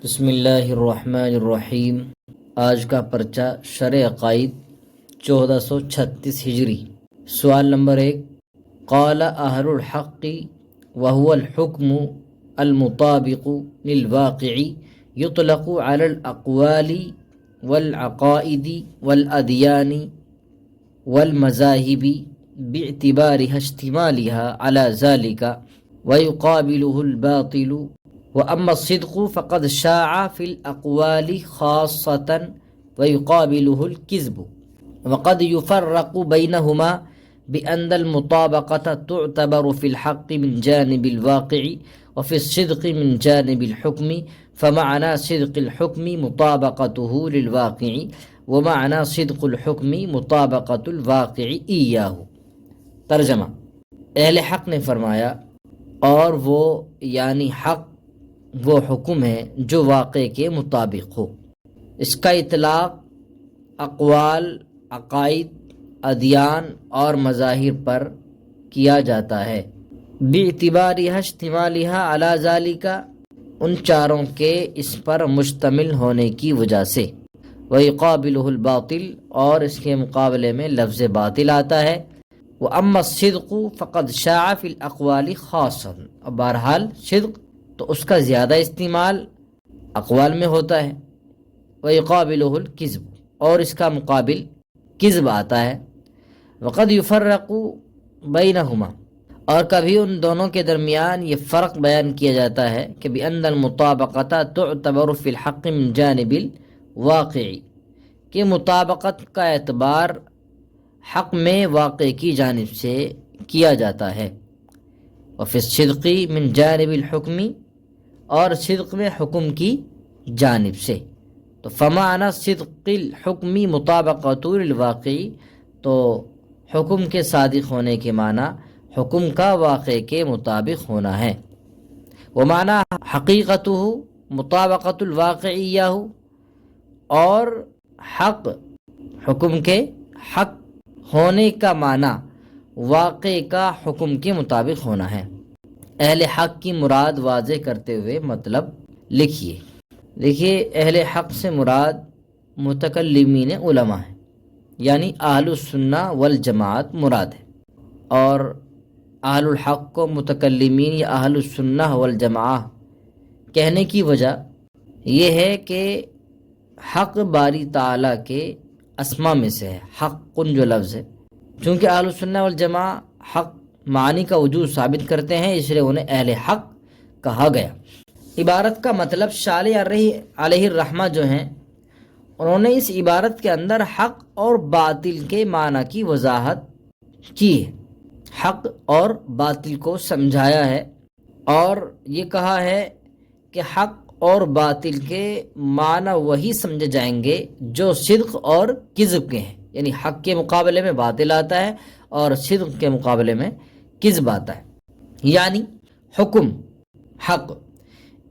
بسم اللہ الرحمن الرحیم۔ آج کا پرچہ شرع عقائد 1436 ہجری۔ سوال نمبر 1، قال اہل الحق وهو الحکم المطابق للواقع یطلق علی الاقوال والعقائد والادیان والمذاہب باعتبارها اشتمالها على ذلك ويقابله الباطل، وأما الصدق فقد شاع في الأقوال خاصة ويقابله الكذب، وقد يفرق بينهما بأن المطابقة تعتبر في الحق من جانب الواقع وفي الصدق من جانب الحكم، فمعنى صدق الحكم مطابقته للواقع ومعنى صدق الحكم مطابقة الواقع إياه۔ ترجمہ، اہل حق نے فرمایا، اور وہ یعنی حق وہ حکم ہے جو واقع کے مطابق ہو۔ اس کا اطلاق اقوال، عقائد، ادیان اور مظاہر پر کیا جاتا ہے، باعتبارها اشتمالها علی ذالک، ان چاروں کے اس پر مشتمل ہونے کی وجہ سے، ویقابلہ الباطل، اور اس کے مقابلے میں لفظ باطل آتا ہے، واما الصدق فقد شاع فی الاقوال خاصا، اور بہرحال صدق تو اس کا زیادہ استعمال اقوال میں ہوتا ہے، ویقابلہ الکذب، اور اس کا مقابل کذب آتا ہے، وقد یفرق بینہما، اور کبھی ان دونوں کے درمیان یہ فرق بیان کیا جاتا ہے کہ بأن المطابقۃ تعتبر فی الحق من جانب الواقع، کہ مطابقت کا اعتبار حق میں واقع کی جانب سے کیا جاتا ہے، وفی الصدق من جانب الحکم، اور صدق میں حکم کی جانب سے۔ تو فمعنی صدق الحکم مطابقۃ للواقع، تو حکم کے صادق ہونے کے معنی حکم کا واقع کے مطابق ہونا ہے، ومعنی حقیقتہ مطابقۃ الواقع ایاہ، اور حق حکم کے حق ہونے کا معنی واقع کا حکم کے مطابق ہونا ہے۔ اہل حق کی مراد واضح کرتے ہوئے مطلب لکھیے۔ دیکھیے، اہل حق سے مراد متکلمین علماء ہیں، یعنی اہل السنہ والجماعت مراد ہے، اور اہل الحق کو متکلمین یا اہل السنہ والجماعہ کہنے کی وجہ یہ ہے کہ حق باری تعالیٰ کے اسما میں سے ہے، حق جو لفظ ہے، چونکہ اہل السنہ والجماعہ حق معنی کا وجود ثابت کرتے ہیں، اس لیے انہیں اہل حق کہا گیا۔ عبارت کا مطلب شارح علیہ الرحمہ جو ہیں، انہوں نے اس عبارت کے اندر حق اور باطل کے معنی کی وضاحت کی ہے، حق اور باطل کو سمجھایا ہے، اور یہ کہا ہے کہ حق اور باطل کے معنی وہی سمجھے جائیں گے جو صدق اور کذب کے ہیں، یعنی حق کے مقابلے میں باطل آتا ہے اور صدق کے مقابلے میں کذب آتا ہے۔ یعنی حکم، حق،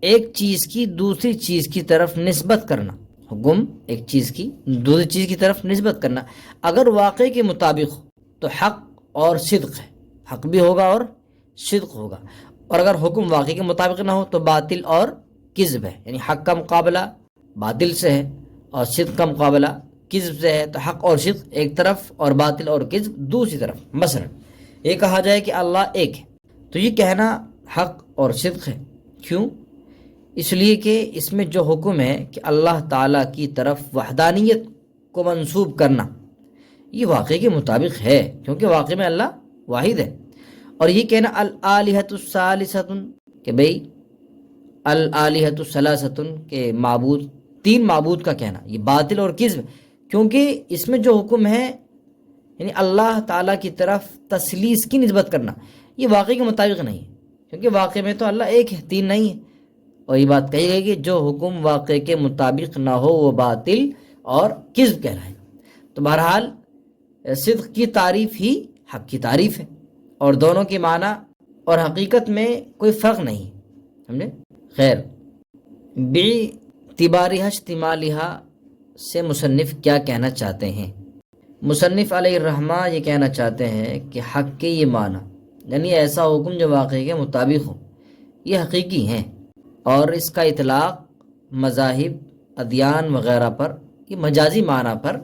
ایک چیز کی دوسری چیز کی طرف نسبت کرنا، حکم ایک چیز کی دوسری چیز کی طرف نسبت کرنا اگر واقع کے مطابق ہو تو حق اور صدق ہے، حق بھی ہوگا اور صدق ہوگا، اور اگر حکم واقع کے مطابق نہ ہو تو باطل اور کذب ہے، یعنی حق کا مقابلہ باطل سے ہے اور صدق کا مقابلہ کذب سے ہے، تو حق اور صدق ایک طرف اور باطل اور کذب دوسری طرف۔ مثلا یہ کہا جائے کہ اللہ ایک ہے، تو یہ کہنا حق اور صدق ہے۔ کیوں؟ اس لیے کہ اس میں جو حکم ہے کہ اللہ تعالیٰ کی طرف وحدانیت کو منسوب کرنا، یہ واقع کے مطابق ہے، کیونکہ واقع میں اللہ واحد ہے۔ اور یہ کہنا الآلہۃ الثالثۃ، کہ بھئی الآلہۃ الثلاثۃ، کہ معبود تین معبود کا کہنا، یہ باطل اور کذب، کیونکہ اس میں جو حکم ہے یعنی اللہ تعالیٰ کی طرف تثلیث کی نسبت کرنا، یہ واقع کے مطابق نہیں ہے، کیونکہ واقع میں تو اللہ ایک ہے، تین نہیں ہے۔ اور یہ بات کہی گئی کہ جو حکم واقع کے مطابق نہ ہو وہ باطل اور کذب کہلائے۔ تو بہرحال صدق کی تعریف ہی حق کی تعریف ہے، اور دونوں کے معنی اور حقیقت میں کوئی فرق نہیں، سمجھے؟ خیر، باعتبارها اشتمالها سے مصنف کیا کہنا چاہتے ہیں؟ مصنف علیہ الرحمہ یہ کہنا چاہتے ہیں کہ حق کے یہ معنی، یعنی ایسا حکم جو واقع کے مطابق ہو، یہ حقیقی ہیں، اور اس کا اطلاق مذاہب، ادیان وغیرہ پر یہ مجازی معنی پر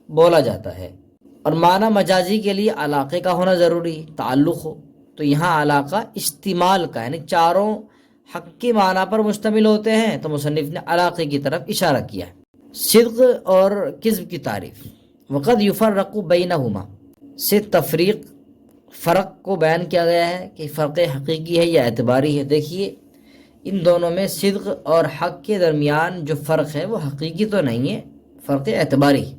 بولا جاتا ہے، اور معنی مجازی کے لیے علاقے کا ہونا ضروری ہے، تعلق ہو۔ تو یہاں علاقہ اشتمال کا، یعنی چاروں حق کے معنی پر مشتمل ہوتے ہیں، تو مصنف نے علاقے کی طرف اشارہ کیا ہے۔ صدق اور کذب کی تعریف، وقد یفرق بینہما، سے تفریق، فرق کو بیان کیا گیا ہے کہ فرق حقیقی ہے یا اعتباری ہے۔ دیکھیے ان دونوں میں صدق اور حق کے درمیان جو فرق ہے وہ حقیقی تو نہیں ہے، فرق اعتباری ہے،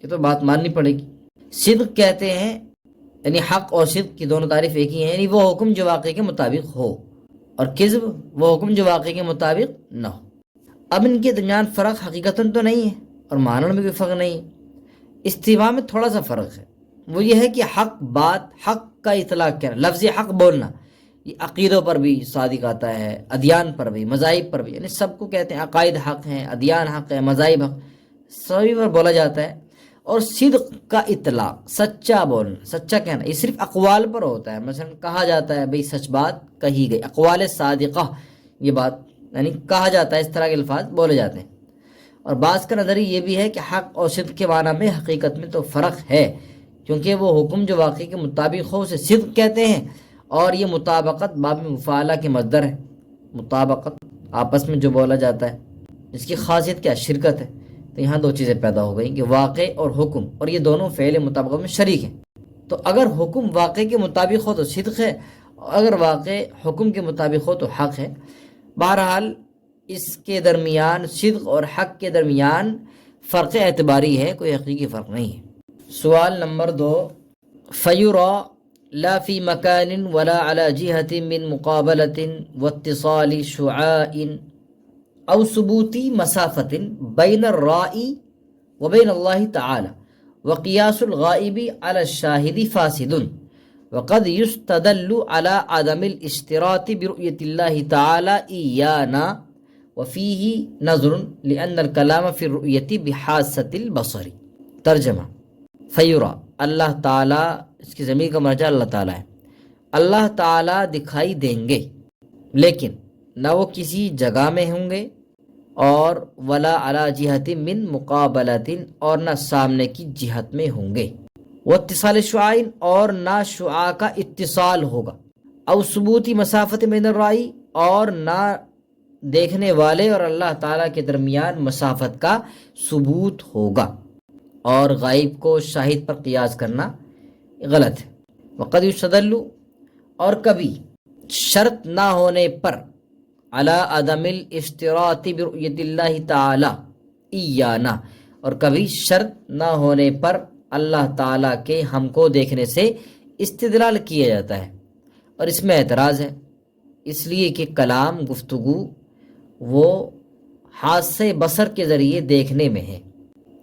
یہ تو بات ماننی پڑے گی۔ صدق کہتے ہیں یعنی حق اور صدق کی دونوں تعریف ایک ہی ہیں، یعنی وہ حکم جو واقع کے مطابق ہو، اور کذب وہ حکم جو واقع کے مطابق نہ ہو۔ اب ان کے درمیان فرق حقیقتاً تو نہیں ہے اور معنی میں بھی فرق نہیں ہے، استوا میں تھوڑا سا فرق ہے، وہ یہ ہے کہ حق بات، حق کا اطلاق کیا، لفظ حق بولنا، یہ عقیدوں پر بھی صادق آتا ہے، ادیان پر بھی، مذاہب پر بھی، یعنی سب کو کہتے ہیں عقائد حق ہیں، ادیان حق ہے، مذاہب حق، سبھی پر بولا جاتا ہے۔ اور صدق کا اطلاق، سچا بولنا، سچا کہنا، یہ صرف اقوال پر ہوتا ہے، مثلا کہا جاتا ہے بھئی سچ بات کہی گئی، اقوال صادقہ، یہ بات یعنی کہا جاتا ہے، اس طرح کے الفاظ بولے جاتے ہیں۔ اور بعض کا نظریہ یہ بھی ہے کہ حق اور صدق کے معنی میں حقیقت میں تو فرق ہے، کیونکہ وہ حکم جو واقعی کے مطابق ہو اسے صدق کہتے ہیں، اور یہ مطابقت باب مفاعلہ کے مصدر ہے، مطابقت آپس میں جو بولا جاتا ہے، اس کی خاصیت کیا، شرکت ہے۔ تو یہاں دو چیزیں پیدا ہو گئیں کہ واقع اور حکم، اور یہ دونوں فعل مطابقت میں شریک ہیں۔ تو اگر حکم واقع کے مطابق ہو تو صدق ہے، اور اگر واقع حکم کے مطابق ہو تو حق ہے۔ بہرحال اس کے درمیان، صدق اور حق کے درمیان فرق اعتباری ہے، کوئی حقیقی فرق نہیں ہے۔ سوال نمبر 2، فیرا لا فی مکان ولا علی جہت من مقابلۃ واتصال شعاع او ثبوتی مسافت بین الرائی وبین اللہ تعالی وقیاس الغائب علی الشاہد فاسد، وقد یستدل علی عدم الاشتراط برؤیت اللہ تعالی ایانا وفیہ نظر لأن الکلام فی الرؤیت بحاسۃ البصر۔ ترجمہ، فیرا اللہ تعالیٰ، اس کی ضمیر کا مرجع اللہ تعالیٰ ہے، اللہ تعالیٰ دکھائی دیں گے، لیکن نہ وہ کسی جگہ میں ہوں گے، اور ولا علی جہت من مقابلۃ، اور نہ سامنے کی جہت میں ہوں گے، واتصال شعاع، اور نہ شعاع کا اتصال ہوگا، او ثبوتی مسافت بین الرائی، اور نہ دیکھنے والے اور اللہ تعالیٰ کے درمیان مسافت کا ثبوت ہوگا، اور غائب کو شاہد پر قیاس کرنا غلط ہے۔ وقد یستدل، اور کبھی شرط نہ ہونے پر، علی عدم الاشتراط برؤیت اللہ تعالی ایانا، اور کبھی شرط نہ ہونے پر اللہ تعالیٰ کے ہم کو دیکھنے سے استدلال کیا جاتا ہے، اور اس میں اعتراض ہے، اس لیے کہ کلام، گفتگو وہ حاسِ بصر کے ذریعے دیکھنے میں ہے۔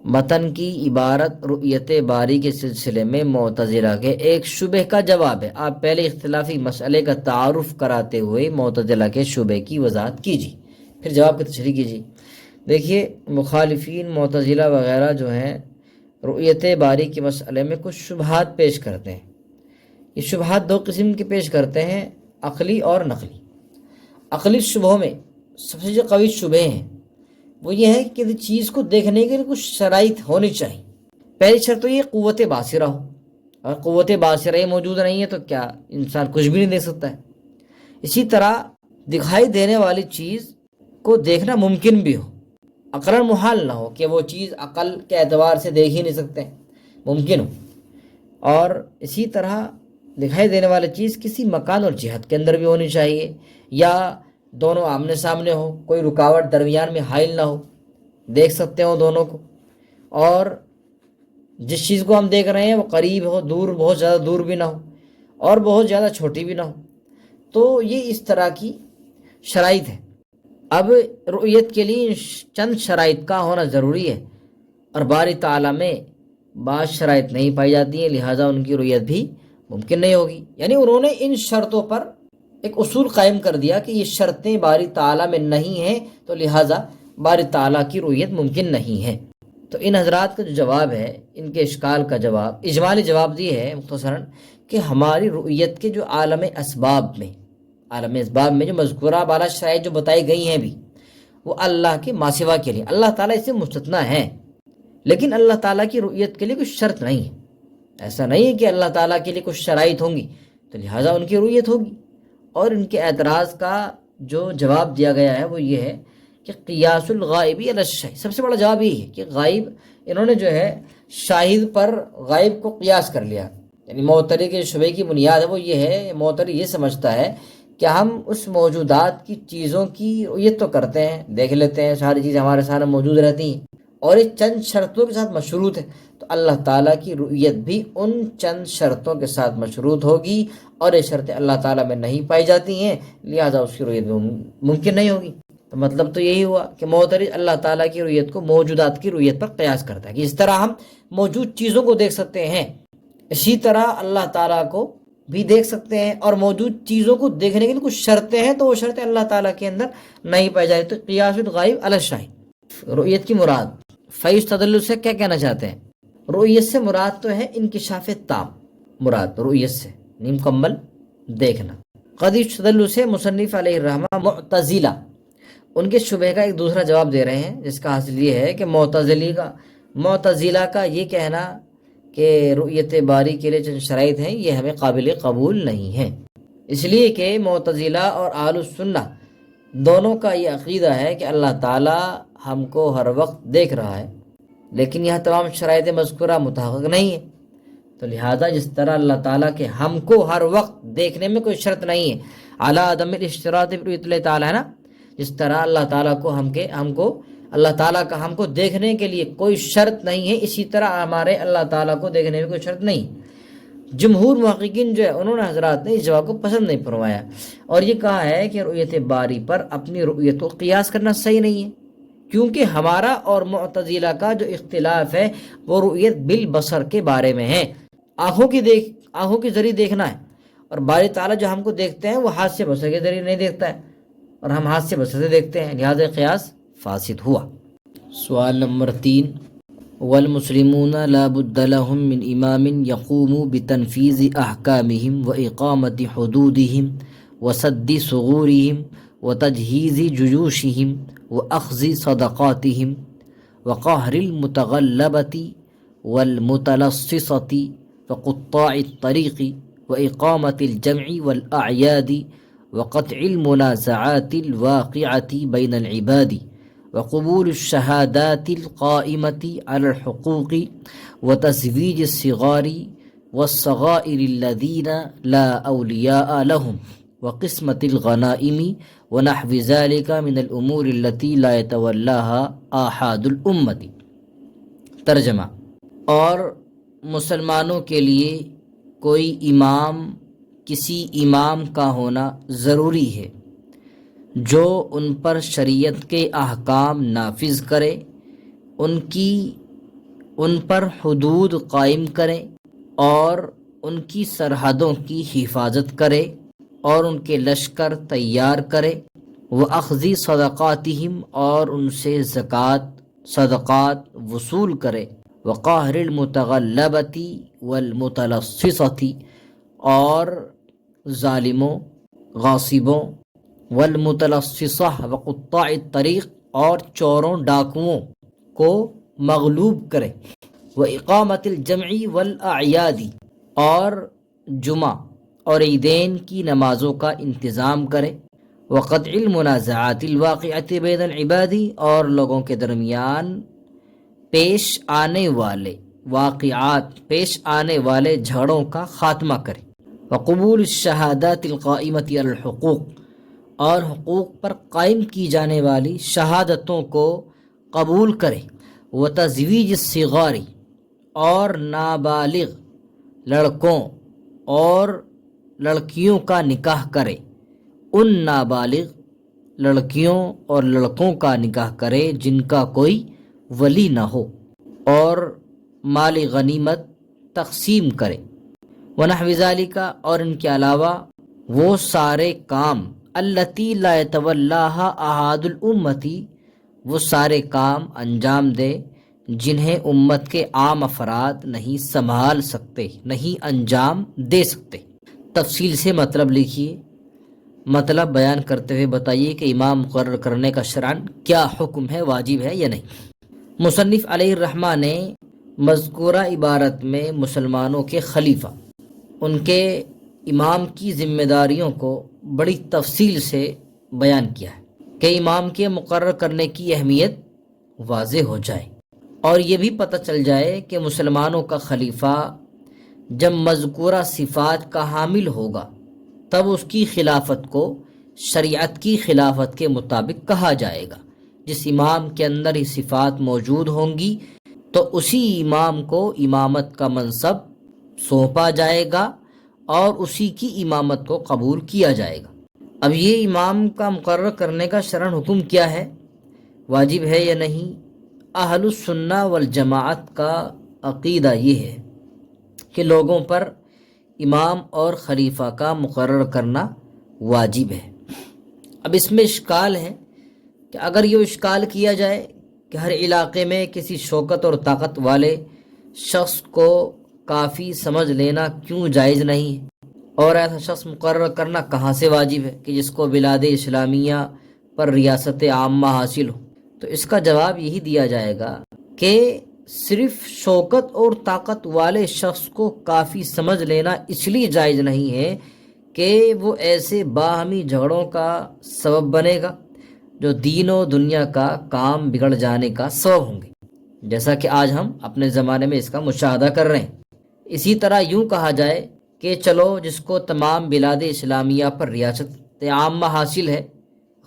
متن کی عبارت رؤیت باری کے سلسلے میں معتزلہ کے ایک شبہ کا جواب ہے۔ آپ پہلے اختلافی مسئلے کا تعارف کراتے ہوئے معتزلہ کے شبہ کی وضاحت کیجیے، پھر جواب کی تشریح کیجیے۔ دیکھیے معتزلین، معتزلہ وغیرہ جو ہیں رؤیت باری کے مسئلے میں کچھ شبہات پیش کرتے ہیں۔ یہ شبہات دو قسم کے پیش کرتے ہیں، عقلی اور نقلی۔ عقلی شبہوں میں سب سے جو قوی شبہ ہیں وہ یہ ہے کہ چیز کو دیکھنے کے لیے کچھ شرائط ہونی چاہیے۔ پہلی شرط تو یہ قوت باصرہ ہو، اور قوت باصرہ موجود نہیں ہے تو کیا انسان کچھ بھی نہیں دیکھ سکتا ہے۔ اسی طرح دکھائی دینے والی چیز کو دیکھنا ممکن بھی ہو، عقلاً محال نہ ہو کہ وہ چیز عقل کے اعتبار سے دیکھ ہی نہیں سکتے، ممکن ہو۔ اور اسی طرح دکھائی دینے والی چیز کسی مکان اور جہت کے اندر بھی ہونی چاہیے، یا دونوں آمنے سامنے ہو، کوئی رکاوٹ درمیان میں حائل نہ ہو، دیکھ سکتے ہو دونوں کو، اور جس چیز کو ہم دیکھ رہے ہیں وہ قریب ہو، دور، بہت زیادہ دور بھی نہ ہو، اور بہت زیادہ چھوٹی بھی نہ ہو۔ تو یہ اس طرح کی شرائط ہے۔ اب رؤیت کے لیے چند شرائط کا ہونا ضروری ہے، اور باری تعالیٰ میں بعض شرائط نہیں پائی جاتی ہیں، لہٰذا ان کی رؤیت بھی ممکن نہیں ہوگی۔ یعنی انہوں نے ان شرطوں پر ایک اصول قائم کر دیا کہ یہ شرطیں باری تعالیٰ میں نہیں ہیں، تو لہٰذا باری تعالیٰ کی رؤیت ممکن نہیں ہے۔ تو ان حضرات کا جو جواب ہے، ان کے اشکال کا جواب، اجمالی جواب یہ ہے مختصراً کہ ہماری رؤیت کے جو عالم اسباب میں جو مذکورہ بالا شرائط جو بتائی گئی ہیں بھی، وہ اللہ کے ماں سوا کے لیے، اللہ تعالیٰ اس سے مستثنیٰ ہیں، لیکن اللہ تعالیٰ کی رؤیت کے لیے کوئی شرط نہیں ہے۔ ایسا نہیں ہے کہ اللہ تعالیٰ کے لیے کچھ شرائط ہوں گی تو لہٰذا ان کی رؤیت ہوگی۔ اور ان کے اعتراض کا جو جواب دیا گیا ہے وہ یہ ہے کہ قیاس الغائب علی الشاہد، سب سے بڑا جواب یہی ہے کہ غائب، انہوں نے جو ہے شاہد پر غائب کو قیاس کر لیا۔ یعنی معتری کے شبے کی بنیاد ہے وہ یہ ہے، معتری یہ سمجھتا ہے کہ ہم اس موجودات کی چیزوں کی رؤیت تو کرتے ہیں، دیکھ لیتے ہیں، ساری چیزیں ہمارے سامنے موجود رہتی ہیں اور یہ چند شرطوں کے ساتھ مشروط ہے، تو اللہ تعالیٰ کی رؤیت بھی ان چند شرطوں کے ساتھ مشروط ہوگی، اور یہ شرطیں اللہ تعالیٰ میں نہیں پائی جاتی ہیں، لہٰذا اس کی رؤیت بھی ممکن نہیں ہوگی۔ تو مطلب تو یہی ہوا کہ معترض اللہ تعالیٰ کی رؤیت کو موجودات کی رؤیت پر قیاس کرتا ہے کہ اس طرح ہم موجود چیزوں کو دیکھ سکتے ہیں، اسی طرح اللہ تعالیٰ کو بھی دیکھ سکتے ہیں، اور موجود چیزوں کو دیکھنے کے لیے کچھ شرطیں ہیں تو وہ شرطیں اللہ تعالیٰ کے اندر نہیں پائی جاتی۔ تو قیاس الغائب علی الشاہد، رؤیت کی مراد فیستدل سے کیا کہنا چاہتے ہیں؟ رؤیت سے مراد تو ہے انکشاف تام، مراد رؤیت سے مکمل دیکھنا۔ قد یستدل سے مصنف علیہ الرحمہ معتزلہ ان کے شبہ کا ایک دوسرا جواب دے رہے ہیں، جس کا حاصل یہ ہے کہ معتزلہ کا یہ کہنا کہ رؤیت باری کے لیے چند شرائط ہیں یہ ہمیں قابل قبول نہیں ہے، اس لیے کہ معتزلہ اور اہل السنہ دونوں کا یہ عقیدہ ہے کہ اللہ تعالیٰ ہم کو ہر وقت دیکھ رہا ہے، لیکن یہ تمام شرائط مذکورہ متحقق نہیں ہے، تو لہذا جس طرح اللہ تعالیٰ کے ہم کو ہر وقت دیکھنے میں کوئی شرط نہیں ہے، اعلیٰ عدم الاشتراط برؤیت اللہ تعالیٰ ہے نا، جس طرح اللہ تعالیٰ کو اللہ تعالیٰ کا ہم کو دیکھنے کے لیے کوئی شرط نہیں ہے، اسی طرح ہمارے اللہ تعالیٰ کو دیکھنے میں کوئی شرط نہیں۔ جمہور محققین جو ہے انہوں نے حضرات نے اس جواب کو پسند نہیں فرمایا اور یہ کہا ہے کہ رؤیت باری پر اپنی رؤیت کو قیاس کرنا صحیح نہیں ہے، کیونکہ ہمارا اور معتزلہ کا جو اختلاف ہے وہ رؤیت بالبصر کے بارے میں ہے، آنکھوں کے ذریعے دیکھنا ہے، اور باری تعالیٰ جو ہم کو دیکھتے ہیں وہ ہاتھ سے بصر کے ذریعے نہیں دیکھتا ہے، اور ہم ہاتھ سے بصر سے دیکھتے ہیں، لہذا قیاس فاسد ہوا۔ سوال نمبر 3، والمسلمون لا بد لهم من امام يقوم بتنفيذ احكامهم واقامة حدودهم وسد ثغورهم وتجهيز جيوشهم واخذ صدقاتهم وقهر المتغلبة والمتلصصة وقطاع الطريق واقامة الجمع والاعياد وقطع المنازعات الواقعة بين العباد وقبول الشهادات القائمة على الحقوق وتزويج الصغار والصغائر الذين لا أولياء لهم وقسمة الغنائم ونحو ذلك من الأمور التي لا يتولاها آحاد الأمة۔ ترجمہ، اور مسلمانوں کے لیے کوئی امام، کسی امام کا ہونا ضروری ہے جو ان پر شریعت کے احکام نافذ کرے، ان پر حدود قائم کرے اور ان کی سرحدوں کی حفاظت کرے اور ان کے لشکر تیار کرے، وَأَخْذِ صَدَقَاتِهِمْ اور ان سے زکوٰۃ صدقات وصول کرے، وَقَهْرِ الْمُتَغَلَّبَةِ وَالْمُتَلَصِّصَةِ اور ظالموں، غاصبوں، والمتلصصہ وقطاع الطریق اور چوروں ڈاکوؤں کو مغلوب کرے، واقامت الجمع والاعیاد اور جمعہ اور عیدین کی نمازوں کا انتظام کرے، وقطع المنازعات الواقعۃ بین العباد اور لوگوں کے درمیان پیش آنے والے جھگڑوں کا خاتمہ کرے، وقبول الشہادات القائمۃ علی الحقوق اور حقوق پر قائم کی جانے والی شہادتوں کو قبول کرے، وتزویج الصغار اور نابالغ لڑکوں اور لڑکیوں کا نکاح کرے، ان نابالغ لڑکیوں اور لڑکوں کا نکاح کرے جن کا کوئی ولی نہ ہو، اور مال غنیمت تقسیم کرے، ونحو ذالک اور ان کے علاوہ وہ سارے کام، التی لا یتولاھا احد الامتی وہ سارے کام انجام دے جنہیں امت کے عام افراد نہیں سنبھال سکتے، نہیں انجام دے سکتے۔ تفصیل سے مطلب لکھیے، مطلب بیان کرتے ہوئے بتائیے کہ امام مقرر کرنے کا شرعاً کیا حکم ہے، واجب ہے یا نہیں۔ مصنف علیہ الرحمہ نے مذکورہ عبارت میں مسلمانوں کے خلیفہ، ان کے امام کی ذمہ داریوں کو بڑی تفصیل سے بیان کیا ہے کہ امام کے مقرر کرنے کی اہمیت واضح ہو جائے اور یہ بھی پتہ چل جائے کہ مسلمانوں کا خلیفہ جب مذکورہ صفات کا حامل ہوگا تب اس کی خلافت کو شریعت کی خلافت کے مطابق کہا جائے گا۔ جس امام کے اندر یہ صفات موجود ہوں گی تو اسی امام کو امامت کا منصب سونپا جائے گا اور اسی کی امامت کو قبول کیا جائے گا۔ اب یہ امام کا مقرر کرنے کا شرعاً حکم کیا ہے، واجب ہے یا نہیں؟ اہل السنہ والجماعت کا عقیدہ یہ ہے کہ لوگوں پر امام اور خلیفہ کا مقرر کرنا واجب ہے۔ اب اس میں اشکال ہے کہ اگر یہ اشکال کیا جائے کہ ہر علاقے میں کسی شوکت اور طاقت والے شخص کو کافی سمجھ لینا کیوں جائز نہیں ہے، اور ایسا شخص مقرر کرنا کہاں سے واجب ہے کہ جس کو بلاد اسلامیہ پر ریاست عامہ حاصل ہو، تو اس کا جواب یہی دیا جائے گا کہ صرف شوکت اور طاقت والے شخص کو کافی سمجھ لینا اس لیے جائز نہیں ہے کہ وہ ایسے باہمی جھگڑوں کا سبب بنے گا جو دین و دنیا کا کام بگڑ جانے کا سبب ہوں گے، جیسا کہ آج ہم اپنے زمانے میں اس کا مشاہدہ کر رہے ہیں۔ اسی طرح یوں کہا جائے کہ چلو جس کو تمام بلاد اسلامیہ پر ریاست عامہ حاصل ہے،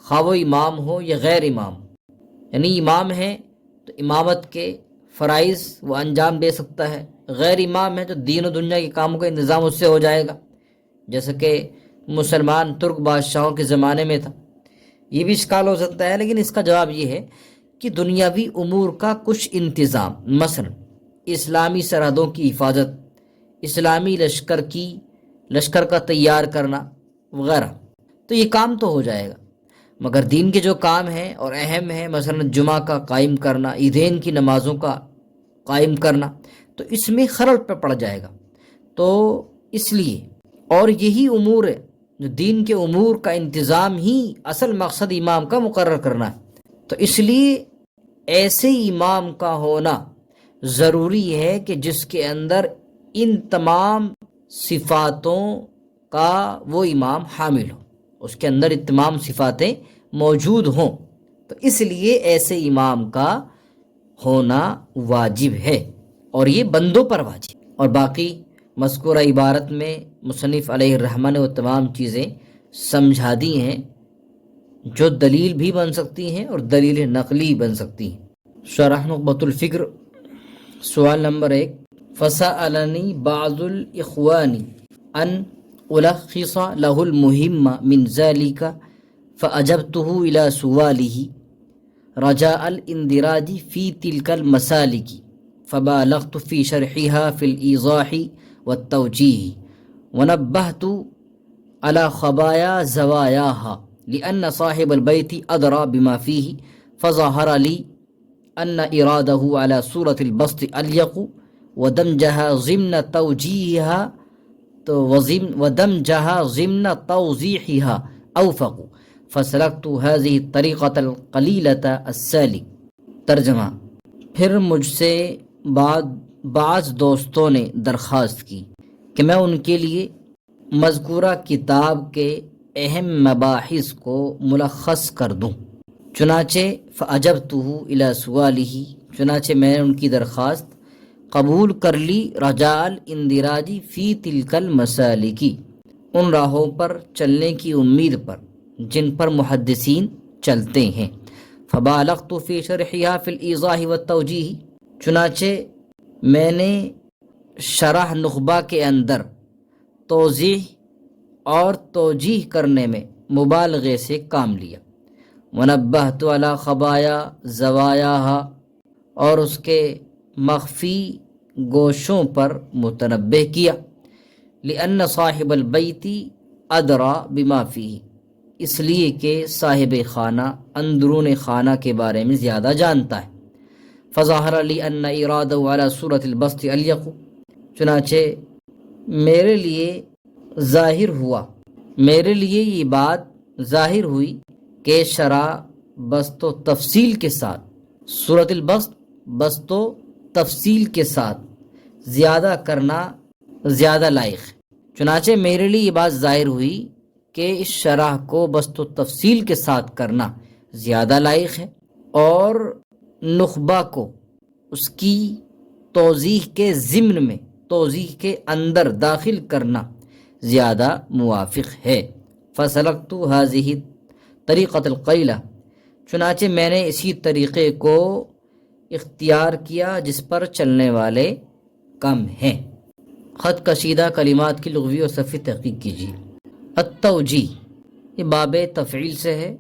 خواہ وہ امام ہو یا غیر امام ہو، یعنی امام ہے تو امامت کے فرائض وہ انجام دے سکتا ہے، غیر امام ہے تو دین و دنیا کے کاموں کا انتظام اس سے ہو جائے گا، جیسا کہ مسلمان ترک بادشاہوں کے زمانے میں تھا۔ یہ بھی اشکال ہو سکتا ہے، لیکن اس کا جواب یہ ہے کہ دنیاوی امور کا کچھ انتظام، مثلا اسلامی سرحدوں کی حفاظت، اسلامی لشکر کا تیار کرنا وغیرہ، تو یہ کام تو ہو جائے گا، مگر دین کے جو کام ہیں اور اہم ہیں، مثلا جمعہ کا قائم کرنا، عیدین کی نمازوں کا قائم کرنا، تو اس میں خلل پہ پڑ جائے گا۔ تو اس لیے اور یہی امور ہے جو دین کے امور کا انتظام ہی اصل مقصد امام کا مقرر کرنا ہے، تو اس لیے ایسے امام کا ہونا ضروری ہے کہ جس کے اندر ان تمام صفاتوں کا وہ امام حامل ہو، اس کے اندر یہ تمام صفاتیں موجود ہوں، تو اس لیے ایسے امام کا ہونا واجب ہے، اور یہ بندوں پر واجب۔ اور باقی مذکورہ عبارت میں مصنف علیہ الرحمہ نے وہ تمام چیزیں سمجھا دی ہیں جو دلیل بھی بن سکتی ہیں اور دلیل نقلی بن سکتی ہیں۔ شرح نخبۃ الفکر، سوال نمبر 1، فسألنی بعض الاخوان ان الخص له المهم من ذلك فأجبته إلى سؤاله رجاء الاندراج في تلك المسالك فبالغت في شرحها في الإيضاح والتوجيه ونبهت على خبايا زواياها لأن صاحب البيت أدرى بما فيه فظهر لي أن إراده على صورة البسط أليق ودمجها ضمن توضيحها أوفق فسلكت هذه الطريقة القليلة السالك۔ ترجمہ، پھر مجھ سے بعض دوستوں نے درخواست کی کہ میں ان کے لیے مذکورہ کتاب کے اہم مباحث کو ملخص کر دوں، چنانچہ فأجبته إلى سؤاله، چنانچہ میں نے ان کی درخواست قبول کر لی، رجاء الاندراج فی تلک المسالک، ان راہوں پر چلنے کی امید پر جن پر محدثین چلتے ہیں، فبالغت فی شرحها فی الایضاح والتوجیہ، چنانچہ میں نے شرح نخبہ کے اندر توضیح اور توجیہ کرنے میں مبالغے سے کام لیا، ونبہت علی خبایا زوایاہا، اور اس کے مخفی گوشوں پر متنبہ کیا، لأن صاحب البیت ادری بما فیہ، اس لیے کہ صاحب خانہ اندرون خانہ کے بارے میں زیادہ جانتا ہے، فظاہر لی ان ارادہ علی صورت البسط الیق، چنانچہ میرے لیے ظاہر ہوا، میرے لیے یہ بات ظاہر ہوئی کہ شرح بسط و تفصیل کے ساتھ، سورۃ البسط بسط و تفصیل کے ساتھ زیادہ کرنا زیادہ لائق ہے۔ چنانچہ میرے لیے یہ بات ظاہر ہوئی کہ اس شرح کو بسط و تفصیل کے ساتھ کرنا زیادہ لائق ہے، اور نخبہ کو اس کی توضیح کے ضمن میں، توضیح کے اندر داخل کرنا زیادہ موافق ہے۔ فسلکت هذه طریقۃ القیلہ، چنانچہ میں نے اسی طریقے کو اختیار کیا جس پر چلنے والے کم ہیں۔ خط کشیدہ کلمات کی لغوی اور صرفی تحقیق کیجیے۔ التوجیہ، یہ باب تفعیل سے ہے،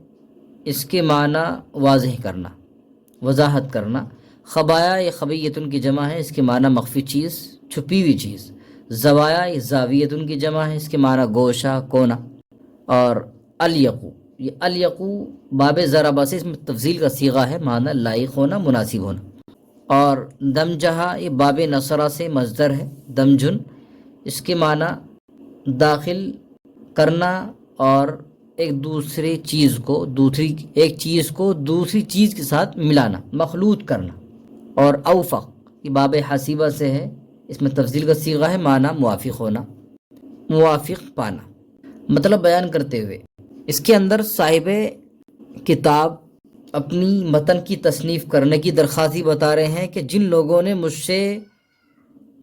اس کے معنی واضح کرنا، وضاحت کرنا۔ خبایا یہ خبیتن کی جمع ہے، اس کے معنی مخفی چیز، چھپی ہوئی چیز۔ زوایا یہ زاویتن کی جمع ہے، اس کے معنی گوشہ، کونا۔ اور الیقو، یہ الیقو باب ضربہ سے، اس میں تفضیل کا صیغہ ہے، معنی لائق ہونا، مناسب ہونا۔ اور دمجہا یہ باب نصرہ سے مصدر ہے، دمجن، اس کے معنی داخل کرنا اور ایک چیز کو دوسری چیز کے ساتھ ملانا، مخلوط کرنا۔ اور اوفق یہ باب حسیبہ سے ہے، اس میں تفضیل کا صیغہ ہے، معنی موافق ہونا، موافق پانا۔ مطلب بیان کرتے ہوئے اس کے اندر صاحب کتاب اپنی متن کی تصنیف کرنے کی درخواست ہی بتا رہے ہیں کہ جن لوگوں نے مجھ سے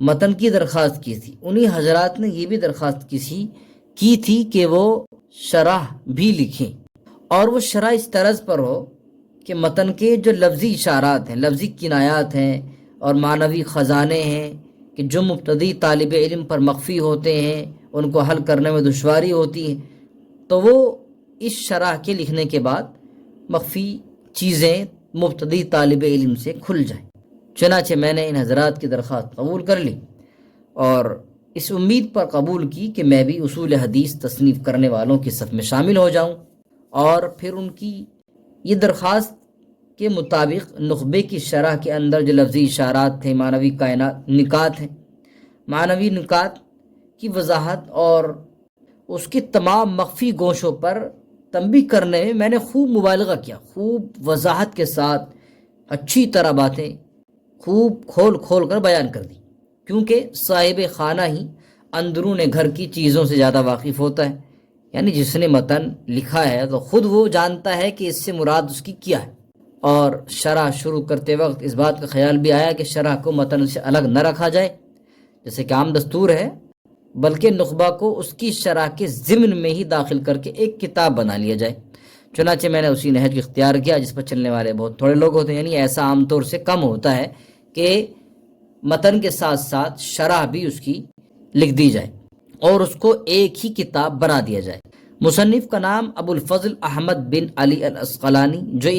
متن کی درخواست کی تھی، انہی حضرات نے یہ بھی درخواست کی تھی کہ وہ شرح بھی لکھیں، اور وہ شرح اس طرز پر ہو کہ متن کے جو لفظی اشارات ہیں، لفظی کنایات ہیں اور معنوی خزانے ہیں کہ جو مبتدی طالب علم پر مخفی ہوتے ہیں، ان کو حل کرنے میں دشواری ہوتی ہے، تو وہ اس شرح کے لکھنے کے بعد مخفی چیزیں مبتدی طالب علم سے کھل جائیں۔ چنانچہ میں نے ان حضرات کی درخواست قبول کر لی، اور اس امید پر قبول کی کہ میں بھی اصول حدیث تصنیف کرنے والوں کی صف میں شامل ہو جاؤں، اور پھر ان کی یہ درخواست کے مطابق نخبے کی شرح کے اندر جو لفظی اشارات تھے، معنوی نکات ہیں، معنوی نکات کی وضاحت اور اس کے تمام مخفی گوشوں پر تنبیہ کرنے میں نے خوب مبالغہ کیا، خوب وضاحت کے ساتھ اچھی طرح باتیں خوب کھول کر بیان کر دی، کیونکہ صاحب خانہ ہی اندرون گھر کی چیزوں سے زیادہ واقف ہوتا ہے، یعنی جس نے متن لکھا ہے تو خود وہ جانتا ہے کہ اس سے مراد اس کی کیا ہے۔ اور شرح شروع کرتے وقت اس بات کا خیال بھی آیا کہ شرح کو متن سے الگ نہ رکھا جائے جیسے کہ عام دستور ہے، بلکہ نخبہ کو اس کی شرح کے ضمن میں ہی داخل کر کے ایک کتاب بنا لیا جائے۔ چنانچہ میں نے اسی نہج کو اختیار کیا جس پر چلنے والے بہت تھوڑے لوگ ہوتے ہیں، یعنی ایسا عام طور سے کم ہوتا ہے کہ متن کے ساتھ ساتھ شرح بھی اس کی لکھ دی جائے اور اس کو ایک ہی کتاب بنا دیا جائے۔ مصنف کا نام ابو الفضل احمد بن علی الاسقلانی، جو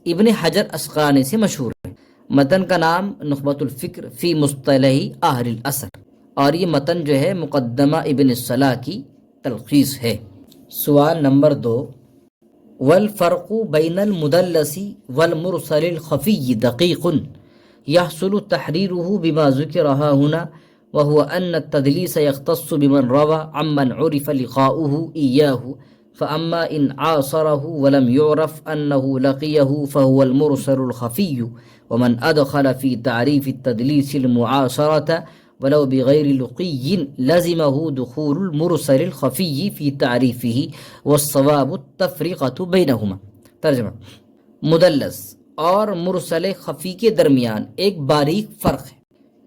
ابن حجر اسقلانی سے مشہور ہے۔ متن کا نام نخبۃ الفکر فی مصطلح اہل العصر، اور یہ متن جو ہے مقدمہ ابن الصلاح کی تلخیص ہے۔ سوال نمبر 2، والفرق بین المدلس والمرسل الخفی دقیق يحصل تحريره بما ذكر ها هنا، وهو أن التدليس يختص بمن روى عمن عرف لقاؤه إياه، فأما إن عاصره ولم يعرف أنه لقيه فهو المرسل الخفي، ومن أدخل في تعريف التدليس المعاصرة ولو بغير لقي لزمه دخول المرسل الخفي في تعريفه، والصواب التفرقة بينهما۔ ترجمہ: مدلس اور مرسل خفی کے درمیان ایک باریک فرق ہے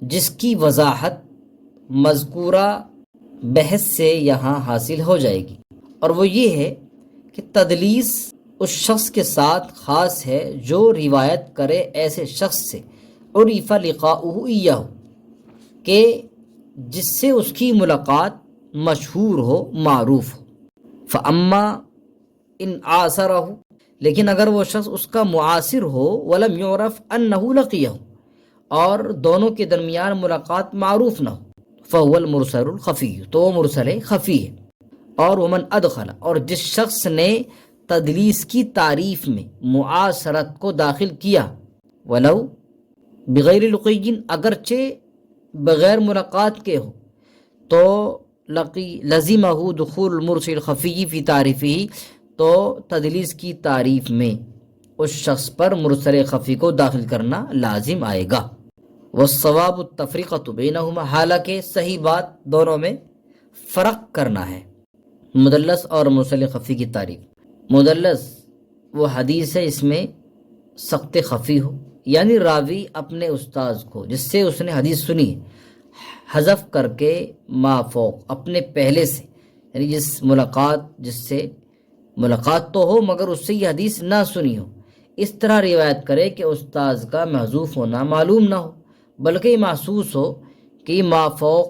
جس کی وضاحت مذکورہ بحث سے یہاں حاصل ہو جائے گی، اور وہ یہ ہے کہ تدلیس اس شخص کے ساتھ خاص ہے جو روایت کرے ایسے شخص سے عرف لقاؤہ ایہ، کہ جس سے اس کی ملاقات مشہور ہو، معروف ہو۔ فاما ان عاصرہ، لیکن اگر وہ شخص اس کا معاصر ہو، ولم یعرف انہ لقیہ، اور دونوں کے درمیان ملاقات معروف نہ ہو، فهو المرسل الخفی، تو وہ مرسل خفی ہے۔ اور ومن ادخل، اور جس شخص نے تدلیس کی تعریف میں معاصرت کو داخل کیا، ولو بغیر لقی، اگرچہ بغیر ملاقات کے ہو، تو لزمہ دخول المرسل الخفی فی تعریفہ، تو تدلیس کی تعریف میں اس شخص پر مرسل خفی کو داخل کرنا لازم آئے گا۔ والصواب التفریقۃ بینہما، حالانکہ صحیح بات دونوں میں فرق کرنا ہے۔ مدلس اور مرسل خفی کی تعریف۔ مدلس وہ حدیث ہے اس میں سقط خفی ہو، یعنی راوی اپنے استاذ کو جس سے اس نے حدیث سنی حذف کر کے ما فوق اپنے پہلے سے، یعنی جس سے ملاقات تو ہو مگر اس سے یہ حدیث نہ سنی ہو، اس طرح روایت کرے کہ استاذ کا محذوف ہونا معلوم نہ ہو، بلکہ یہ محسوس ہو کہ ما فوق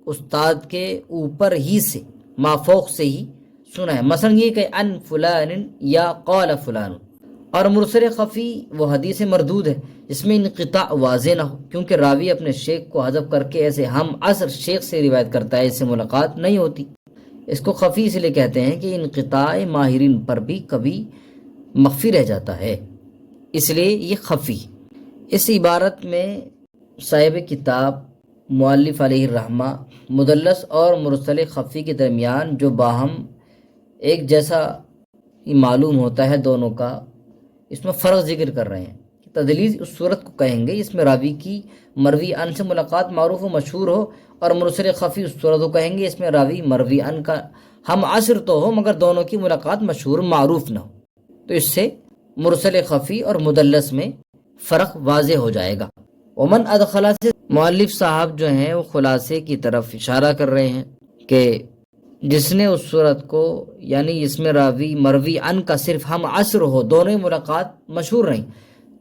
استاد کے اوپر ہی سے، ما فوق سے ہی سنا ہے، مثلا یہ کہ ان فلان یا قال فلان۔ اور مرسل خفی وہ حدیث مردود ہے جس میں انقطاع واضح نہ ہو، کیونکہ راوی اپنے شیخ کو حذف کر کے ایسے ہم عصر شیخ سے روایت کرتا ہے، اس سے ملاقات نہیں ہوتی۔ اس کو خفی اس لیے کہتے ہیں کہ انقطاع ماہرین پر بھی کبھی مخفی رہ جاتا ہے، اس لیے یہ خفی۔ اس عبارت میں صاحب کتاب مؤلف علیہ الرحمہ مدلس اور مرسل خفی کے درمیان جو باہم ایک جیسا معلوم ہوتا ہے دونوں کا، اس میں فرق ذکر کر رہے ہیں۔ تدلیس اس صورت کو کہیں گے اس میں راوی کی مروی ان سے ملاقات معروف و مشہور ہو، اور مرسل خفی اس صورت کو کہیں گے اس میں راوی مروی ان کا ہم عصر تو ہو مگر دونوں کی ملاقات مشہور معروف نہ ہو۔ تو اس سے مرسل خفی اور مدلس میں فرق واضح ہو جائے گا۔ ومن ادخلا سے مؤلف صاحب جو ہیں وہ خلاصے کی طرف اشارہ کر رہے ہیں کہ جس نے اس صورت کو، یعنی اس میں راوی مروی ان کا صرف ہم عصر ہو، دونوں ملاقات مشہور رہیں،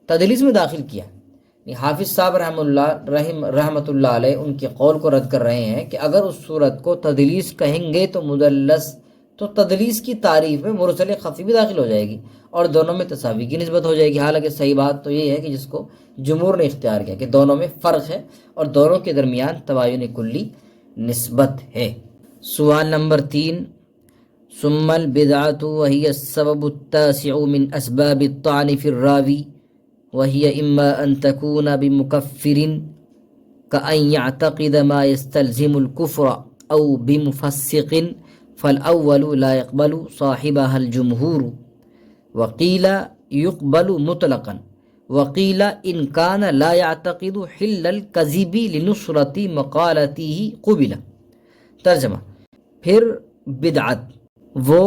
تدلیس میں داخل کیا۔ حافظ صاحب رحمۃ اللہ علیہ ان کے قول کو رد کر رہے ہیں کہ اگر اس صورت کو تدلیس کہیں گے تو مدلس، تو تدلیس کی تعریف میں مرسل خفی بھی داخل ہو جائے گی اور دونوں میں تساوی کی نسبت ہو جائے گی، حالانکہ صحیح بات تو یہ ہے کہ جس کو جمہور نے اختیار کیا کہ دونوں میں فرق ہے اور دونوں کے درمیان تباین کلی نسبت ہے۔ سوال نمبر 3، ثم البدعۃ وهي السبب التاسع من اسباب الطعن في الراوي وهي اما ان تكون بمكفر كأن يعتقد ما يستلزم الكفر او بمفسق فالاول لا يقبل صاحبها الجمهور وقيل يقبل مطلقا وقيل ان كان لا يعتقد حل الكذب لنصرة مقالته قبل۔ ترجمہ، پھر بدعت وہ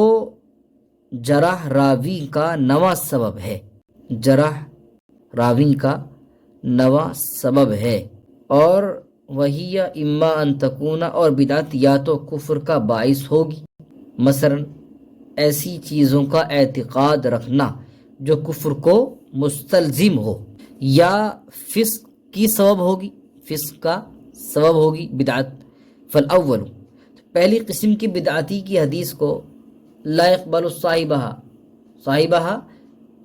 جرح راوی کا نواں سبب ہے، جرح راوی کا نواں سبب ہے، اور وہی اما ان تکون، اور بدعت یا تو کفر کا باعث ہوگی، مثلا ایسی چیزوں کا اعتقاد رکھنا جو کفر کو مستلزم ہو، یا فسق کی سبب ہوگی، فسق کا سبب ہوگی بدعت۔ فالاول، پہلی قسم کی بدعتی کی حدیث کو لا يقبل صاحبہ،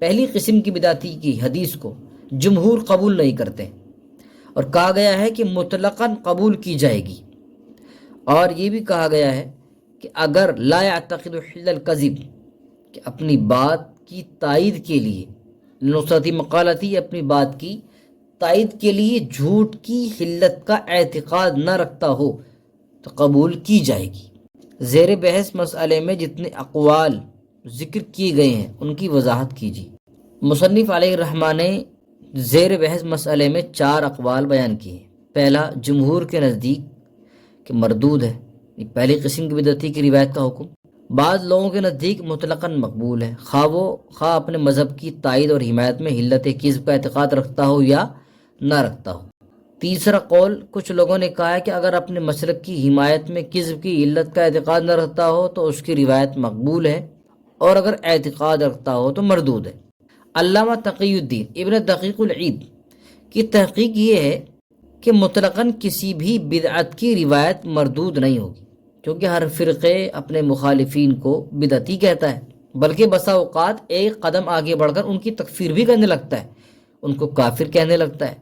پہلی قسم کی بدعتی کی حدیث کو جمہور قبول نہیں کرتے، اور کہا گیا ہے کہ مطلقاً قبول کی جائے گی، اور یہ بھی کہا گیا ہے کہ اگر لا يعتقد حل الكذب، کہ اپنی بات کی تائید کے لیے، نصرت مقالتی، اپنی بات کی تائید کے لیے جھوٹ کی حلت کا اعتقاد نہ رکھتا ہو تو قبول کی جائے گی۔ زیر بحث مسئلے میں جتنے اقوال ذکر کیے گئے ہیں ان کی وضاحت کیجیے۔ مصنف علیہ الرحمہ نے زیر بحث مسئلے میں 4 اقوال بیان کیے ہیں۔ پہلا، جمہور کے نزدیک کہ مردود ہے، یہ پہلی قسم کی بدعتی کی روایت کا حکم۔ بعض لوگوں کے نزدیک مطلقاً مقبول ہے، خواہ اپنے مذہب کی تائید اور حمایت میں حلت کذب کا اعتقاد رکھتا ہو یا نہ رکھتا ہو۔ تیسرا قول، کچھ لوگوں نے کہا ہے کہ اگر اپنے مسلک کی حمایت میں کذب کی علت کا اعتقاد نہ رکھتا ہو تو اس کی روایت مقبول ہے، اور اگر اعتقاد رکھتا ہو تو مردود ہے۔ علامہ تقی الدین ابن دقیق العید کی تحقیق یہ ہے کہ مطلقاً کسی بھی بدعت کی روایت مردود نہیں ہوگی، کیونکہ ہر فرقے اپنے مخالفین کو بدعتی کہتا ہے، بلکہ بسا اوقات ایک قدم آگے بڑھ کر ان کی تکفیر بھی کرنے لگتا ہے، ان کو کافر کہنے لگتا ہے۔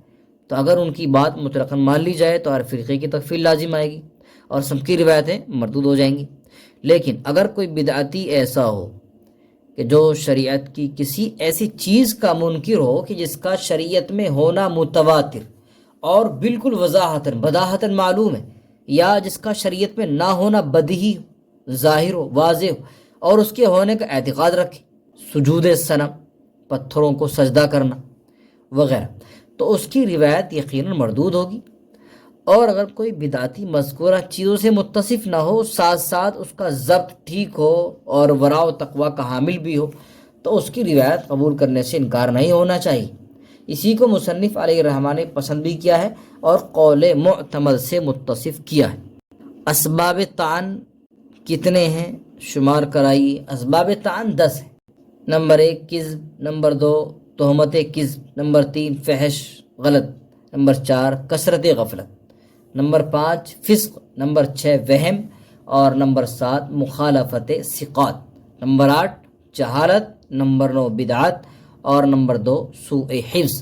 تو اگر ان کی بات مطلقاً مان لی جائے تو ہر فرقے کی تکفیر لازم آئے گی اور سب کی روایتیں مردود ہو جائیں گی۔ لیکن اگر کوئی بدعتی ایسا ہو کہ جو شریعت کی کسی ایسی چیز کا منکر ہو کہ جس کا شریعت میں ہونا متواتر اور بالکل بداہتاً معلوم ہے، یا جس کا شریعت میں نہ ہونا بدیہی ظاہر ہو، واضح ہو، اور اس کے ہونے کا اعتقاد رکھے، سجود صنم، پتھروں کو سجدہ کرنا وغیرہ، تو اس کی روایت یقیناً مردود ہوگی۔ اور اگر کوئی بدعتی مذکورہ چیزوں سے متصف نہ ہو، ساتھ ساتھ اس کا ضبط ٹھیک ہو اور ورع و تقوی کا حامل بھی ہو، تو اس کی روایت قبول کرنے سے انکار نہیں ہونا چاہیے۔ اسی کو مصنف علیہ الرحمٰن نے پسند بھی کیا ہے اور قول معتمد سے متصف کیا ہے۔ اسباب طعن کتنے ہیں شمار کرائیے۔ اسباب طعن 10 ہیں۔ نمبر 1 کذب، نمبر 2 تہمت کذب، نمبر 3 فحش غلط، نمبر 4 کثرت غفلت، نمبر 5 فسق، نمبر 6 وہم، اور نمبر 7 مخالفت ثقات، نمبر 8 جہالت، نمبر 9 بدعت، اور نمبر 2 سوء حفظ۔